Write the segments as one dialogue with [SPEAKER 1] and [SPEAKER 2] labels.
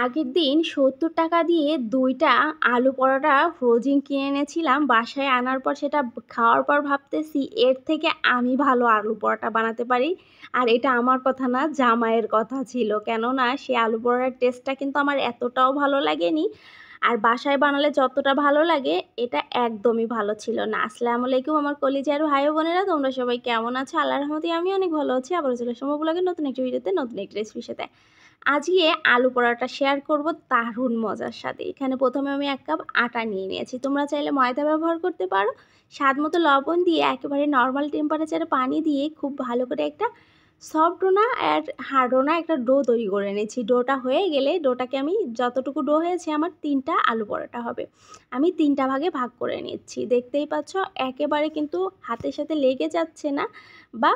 [SPEAKER 1] আগের দিন ৭০ টাকা দিয়ে ২টা আলু পরোটা ফ্রোজেন কিনে এনেছিলাম। বাসায় আনার পর সেটা খাওয়ার পর ভাবতেছি এর থেকে আমি ভালো আলু পরোটা বানাতে পারি। আর এটা আমার কথা না, জামাইয়ের কথা ছিল। কেননা সে আলু পরোটার টেস্টটা কিন্তু আমার এতটাও ভালো লাগেনি। আর বাসায় বানালে যতটা ভালো লাগে এটা একদমই ভালো ছিল না। আসসালামু আলাইকুম আমার কলিজার ভাই ও বোনেরা, তোমরা সবাই কেমন আছো? আল্লাহর রহমতে আমি অনেক ভালো আছি। আবারও চলে আসলাম ব্লগে নতুন একটা ভিডিওতে, নতুন একটা রেসিপির সাথে। আজকে আলু পরোটা শেয়ার করব দারুণ মজার সাথে। এখানে প্রথমে আমি ১ কাপ আটা নিয়ে নিয়েছি। তোমরা চাইলে ময়দা ব্যবহার করতে পারো। স্বাদ মতো লবণ দিয়ে একেবারে নর্মাল টেম্পারেচারে পানি দিয়ে খুব ভালো করে একটা সফটও না আর হার্ডও না একটা ডো তৈরি করে নিয়েছি। ডোটা হয়ে গেলে ডোটাকে আমি যতটুকু ডো হয়েছে আমার ৩টা আলু পরোটা হবে। আমি ৩টা ভাগে ভাগ করে নিচ্ছি। দেখতেই পাচ্ছ একেবারে কিন্তু হাতের সাথে লেগে যাচ্ছে না বা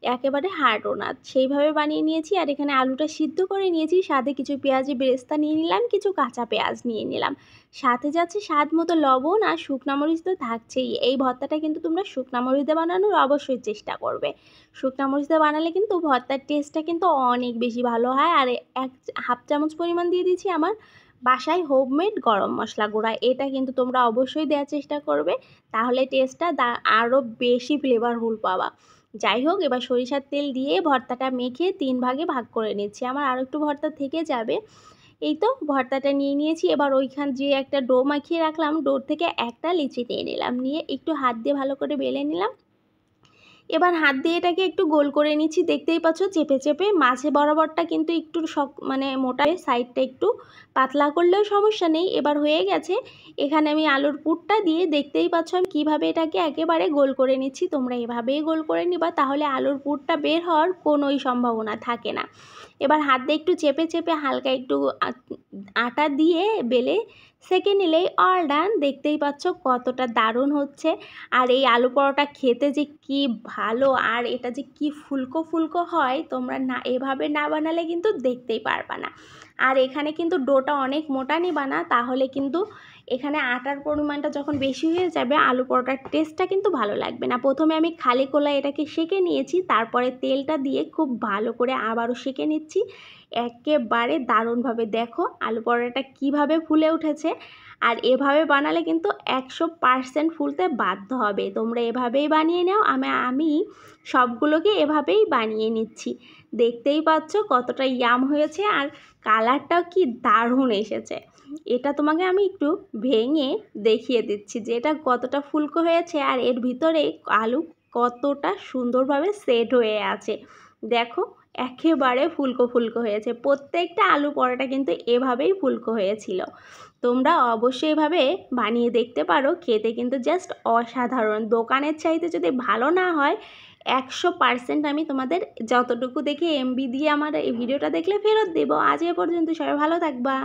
[SPEAKER 1] একেবারে হার্ডও না, সেইভাবে বানিয়ে নিয়েছি। আর এখানে আলুটা সিদ্ধ করে নিয়েছি। সাথে কিছু পেঁয়াজি বেরেস্তা নিয়ে নিলাম, কিছু কাঁচা পেঁয়াজ নিয়ে নিলাম। সাথে যাচ্ছে স্বাদ মতো লবণ আর শুকনা মরিচ তো থাকছেই। এই ভর্তাটা কিন্তু তোমরা শুকনা মরিচ দিয়ে বানানোর অবশ্যই চেষ্টা করবে। শুকনা মরিচ দিয়ে বানালে কিন্তু ভর্তার টেস্টটা কিন্তু অনেক বেশি ভালো হয়। আর হাফ চামচ পরিমাণ দিয়ে দিচ্ছি আমার বাসায় হোমমেড গরম মশলা গুঁড়া। এটা কিন্তু তোমরা অবশ্যই দেওয়ার চেষ্টা করবে, তাহলে টেস্টটা আরও বেশি ফ্লেভারফুল পাবা। যাই হোক, এবার সরিষার তেল দিয়ে ভর্তাটা মেখে ৩ ভাগে ভাগ করে নিচ্ছি। আমার আরও একটু ভর্তা থেকে যাবে। এই তো ভর্তাটা নিয়ে নিয়েছি। এবার ওইখান যে একটা ডো মাখিয়ে রাখলাম, ডোর থেকে একটা লিচি নিয়ে নিলাম, নিয়ে একটু হাত দিয়ে ভালো করে বেলে নিলাম। এবার হাত দিয়ে এটাকে একটু গোল করে নিচ্ছি। দেখতেই পাচ্ছ চেপে চেপে মাঝে বরাবরটা কিন্তু একটু মানে মোটা, সাইডটা একটু পাতলা করলেও সমস্যা নেই। এবার হয়ে গেছে। এখানে আমি আলুর পুরটা দিয়ে দেখতেই পাচ্ছ আমি কীভাবে এটাকে একেবারে গোল করে নিচ্ছি। তোমরা এভাবেই গোল করে নিবা, তাহলে আলুর পুরটা বের হওয়ার কোনোই সম্ভাবনা থাকে না। এবার হাত দিয়ে একটু চেপে চেপে হালকা একটু আটা দিয়ে বেলে সেঁকে নিলেই অল ডান। দেখতেই পাচ্ছ কতটা দারুণ হচ্ছে। আর এই আলু পরোটা খেতে যে কি ভালো, আর এটা যে কি ফুলকো ফুলকো হয়, তোমরা না এভাবে না বানালে কিন্তু দেখতেই পারবা না। আর এখানে কিন্তু ডোটা অনেক মোটা নিবা না, তাহলে কিন্তু এখানে আটার পরিমাণটা যখন বেশি হয়ে যাবে আলু পরোটার টেস্টটা কিন্তু ভালো লাগবে না। প্রথমে আমি খালি কড়াইয়ে এটাকে সেঁকে নিয়েছি, তারপরে তেলটা দিয়ে খুব ভালো করে আবারও সেঁকে নিচ্ছি। একেবারে দারুণভাবে দেখো আলু পরোটাটা কীভাবে ফুলে উঠেছে। আর এভাবে বানালে কিন্তু 100% ফুলতে বাধ্য হবে। তোমরা এভাবেই বানিয়ে নাও। আমি সবগুলোকে এভাবেই বানিয়ে নিচ্ছি। দেখতেই পাচ্ছ কতটা ইয়াম হয়েছে, আর কালারটাও কি দারুণ এসেছে। এটা তোমাকে আমি একটু ভেঙে দেখিয়ে দিচ্ছি যে এটা কতটা ফুলকো হয়েছে, আর এর ভিতরে আলু কতটা সুন্দরভাবে সেট হয়ে আছে। দেখো একেবারে ফুলকো ফুলকো হয়েছে। প্রত্যেকটা আলু পরোটা কিন্তু এভাবেই ফুলকো হয়েছিল। তোমরা অবশ্যই এভাবে বানিয়ে দেখতে পারো, খেতে কিন্তু জাস্ট অসাধারণ। দোকানের চাইতে যদি ভালো না হয় 100% আমি তোমাদের যতটুকু দেখে এমবি দিয়ে আমার এই ভিডিওটা দেখলে ফেরত দেবো। আজ এ পর্যন্ত, সবাই ভালো থাকবা।